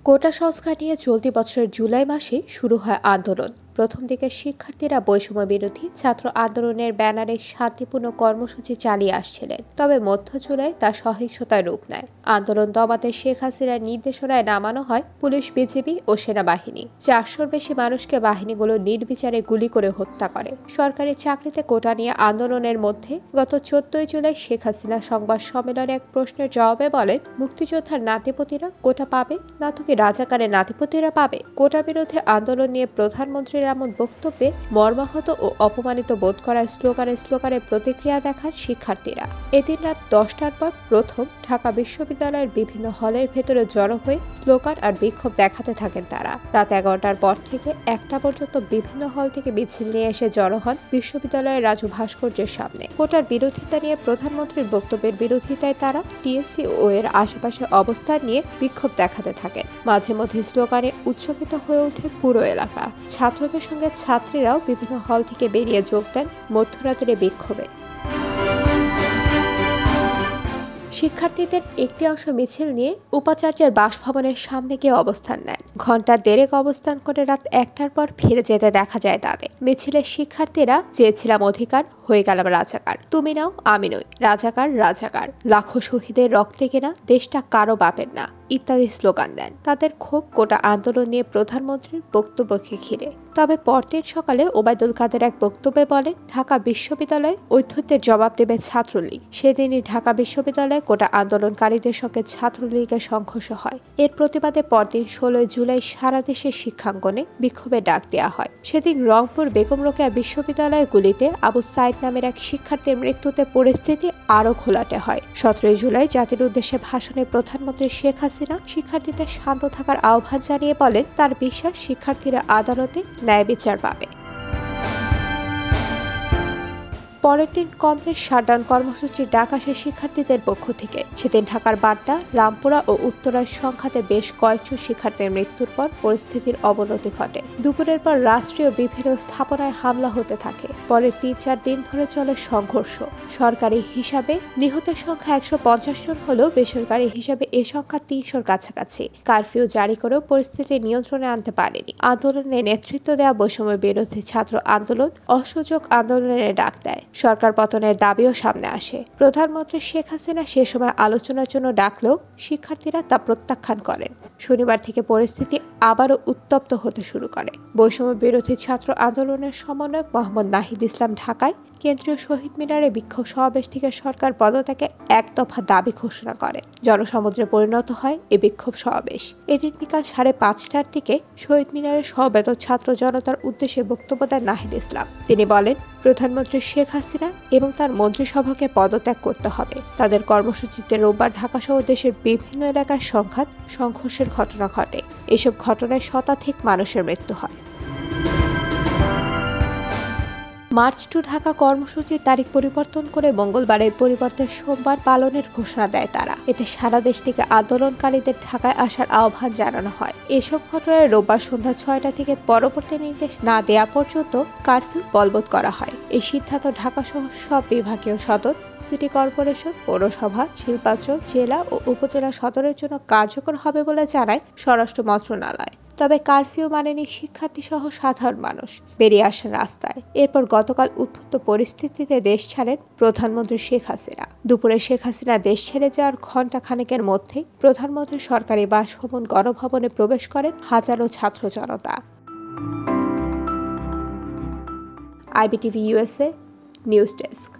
কোটা সংস্কার নিয়ে চলতি বছরের জুলাই মাসে শুরু হয় আন্দোলন। প্রথম দিকে শিক্ষার্থীরা বৈষম্য বিরোধী ছাত্র আন্দোলনের ব্যানারে শান্তিপূর্ণ কর্মসূচি চালিয়ে আসছিলেন, তবে মধ্য জুলাই তা সহিংসতায় রূপ নেয়। আন্দোলন দমাতে শেখ হাসিনার নির্দেশনায় নামানো হয় পুলিশ, বিজিবি ও সেনাবাহিনী। 400-র বেশি মানুষকে বাহিনীগুলো নির্বিচারে গুলি করে হত্যা করে। সরকারি চাকরিতে কোটা নিয়ে আন্দোলনের মধ্যে গত 14 জুলাই শেখ হাসিনা সংবাদ সম্মেলনে এক প্রশ্নের জবাবে বলেন, মুক্তিযোদ্ধার নাতিপতিরা কোটা পাবে না তো কি রাজাকারের নাতিপতিরা পাবে? কোটা বিরোধী আন্দোলন নিয়ে প্রধানমন্ত্রীর এমন বক্তব্যে মর্মাহত ও অপমানিত বোধ করায় স্লোগানে প্রতিক্রিয়া দেখান শিক্ষার্থীরা। এদিন রাত 10টার পর প্রথম ঢাকা বিশ্ববিদ্যালয়ের বিভিন্ন হলের ভেতরে জড়ো হয়ে স্লোগান আর বিক্ষোভ দেখাতে থাকেন তারা। রাত 11টার পর থেকে 1টা পর্যন্ত বিভিন্ন হল থেকে মিছিল নিয়ে এসে জড়ো হন বিশ্ববিদ্যালয়ের রাজু ভাস্কর্যের সামনে। কোটার বিরোধিতা নিয়ে প্রধানমন্ত্রীর বক্তব্যের বিরোধিতায় তারা টিএসসি ও এর আশেপাশে অবস্থান নিয়ে বিক্ষোভ দেখাতে থাকেন। মাঝে মধ্যে স্লোগানে উচ্চকিত হয়ে ওঠে পুরো এলাকা। ছাত্রদের সঙ্গে ছাত্রীরাও বিভিন্ন হল থেকে বেরিয়ে যোগ দেন মধ্যরাতের বিক্ষোভে। শিক্ষার্থীদের একটি অংশ মিছিল নিয়ে উপাচার্যের বাসভবনের সামনে গিয়ে অবস্থান নেন। ঘণ্টা দেড়েক অবস্থান করে রাত 1টার পর ফিরে যেতে দেখা যায় তাদের। মিছিলের শিক্ষার্থীরা চেয়েছিলাম অধিকার, হয়ে গেলাম রাজাকার, তুমি নাও আমি নই, রাজাকার রাজাকার, লাখো শহীদের রক্তে কেনা দেশটা কারো বাপের না ইত্যাদি স্লোগান দেন। তাদের ক্ষোভ কোটা আন্দোলন নিয়ে প্রধানমন্ত্রীর বক্তব্যকে ঘিরে। তবে পরদিন সকালে ওবায়দুল কাদের এক বক্তব্যে বলেন, ঢাকা বিশ্ববিদ্যালয়ে ঔদ্ধত্যের জবাব দেবে ছাত্রলীগ। সেদিনই ঢাকা বিশ্ববিদ্যালয়ে কোটা আন্দোলনকারীদের সঙ্গে ছাত্রলীগের সংঘর্ষ হয়। এর প্রতিবাদে পরদিন 16 জুলাই সারা দেশের শিক্ষাঙ্গনে বিক্ষোভের ডাক দেওয়া হয়। সেদিন রংপুর বেগম রোকেয়া বিশ্ববিদ্যালয়ে গুলিতে আবু সাইদ নামের এক শিক্ষার্থীর মৃত্যুতে পরিস্থিতি আরও ঘোলাটে হয়। 17 জুলাই জাতির উদ্দেশ্যে ভাষণে প্রধানমন্ত্রী শেখ হাসিনা শিক্ষার্থীদের শান্ত থাকার আহ্বান জানিয়ে বলেন, তার বিশ্বাস শিক্ষার্থীরা আদালতে ন্যায় বিচার পাবে। পরের দিন কমপ্লিট শাটডাউন কর্মসূচির ডাক আসে শিক্ষার্থীদের পক্ষ থেকে। সেদিন ঢাকার বাড্ডা, রামপুরা ও উত্তরার সংখ্যাতে বেশ কয়েকজন শিক্ষার্থীর মৃত্যুর পর পরিস্থিতির অবনতি ঘটে। দুপুরের পর রাষ্ট্রীয় বিভিন্ন স্থাপনায় হামলা হতে থাকে। পরে 3-4 দিন ধরে চলে সংঘর্ষ। সরকারি হিসাবে নিহতের সংখ্যা 150 জন হলেও বেসরকারি হিসাবে এ সংখ্যা 300-র কাছাকাছি। কারফিউ জারি করেও পরিস্থিতি নিয়ন্ত্রণে আনতে পারেনি। আন্দোলনে নেতৃত্ব দেওয়া বৈষম্য বিরোধী ছাত্র আন্দোলন অসহযোগ আন্দোলনের ডাক দেয়। সরকার পতনের দাবিও সামনে আসে। প্রধানমন্ত্রী শেখ হাসিনা সে সময় আলোচনার জন্য ডাকলেও শিক্ষার্থীরা তা প্রত্যাখ্যান করেন। শনিবার থেকে পরিস্থিতি আবারও উত্তপ্ত হতে শুরু করে। বৈষম্য বিরোধী ছাত্র আন্দোলনের সমন্বয়ক মোহাম্মদ নাহিদ ইসলাম ঢাকায় কেন্দ্রীয় শহীদ মিনারে বিক্ষোভ সমাবেশ থেকে সরকার পদত্যাগের এক দফা দাবি ঘোষণা করে। জনসমুদ্রে পরিণত হয় এ বিক্ষোভ সমাবেশ। এদিন বিকাল 5:30টার দিকে শহীদ মিনারে সমবেত ছাত্র জনতার উদ্দেশ্যে বক্তব্য দেন নাহিদ ইসলাম। তিনি বলেন, প্রধানমন্ত্রী শেখ হাসিনা এবং তার মন্ত্রিসভাকে পদত্যাগ করতে হবে। তাদের কর্মসূচিতে রোববার ঢাকাসহ দেশের বিভিন্ন এলাকায় সংঘর্ষের ঘটনা ঘটে। এসব ঘটনায় শতাধিক মানুষের মৃত্যু হয়। মার্চ টু ঢাকা কর্মসূচির তারিখ পরিবর্তন করে মঙ্গলবারের পরিবর্তে সোমবার পালনের ঘোষণা দেয় তারা। এতে সারা দেশ থেকে আন্দোলনকারীদের ঢাকায় আসার আহ্বান জানানো হয়। এসব ঘটনায় রোববার সন্ধ্যা 6টা থেকে পরবর্তী নির্দেশ না দেওয়া পর্যন্ত কারফিউ বলবৎ করা হয়। এই সিদ্ধান্ত ঢাকাসহ সব বিভাগীয় সদর, সিটি কর্পোরেশন, পৌরসভা, শিল্পাঞ্চল, জেলা ও উপজেলা সদরের জন্য কার্যকর হবে বলে জানায় স্বরাষ্ট্র মন্ত্রণালয়। তবে কারফিউ মানেনি শিক্ষার্থী সহ সাধারণ মানুষ বেরিয়ে আসেন রাস্তায়। এরপর গতকাল উদ্ভূত পরিস্থিতিতে দেশ ছাড়েন প্রধানমন্ত্রী শেখ হাসিনা। দুপুরে শেখ হাসিনা দেশ ছেড়ে যাওয়ার ঘণ্টা খানেকের মধ্যেই প্রধানমন্ত্রী সরকারি বাসভবন গণভবনে প্রবেশ করেন হাজারো ছাত্র জনতা। IBTV USA news desk.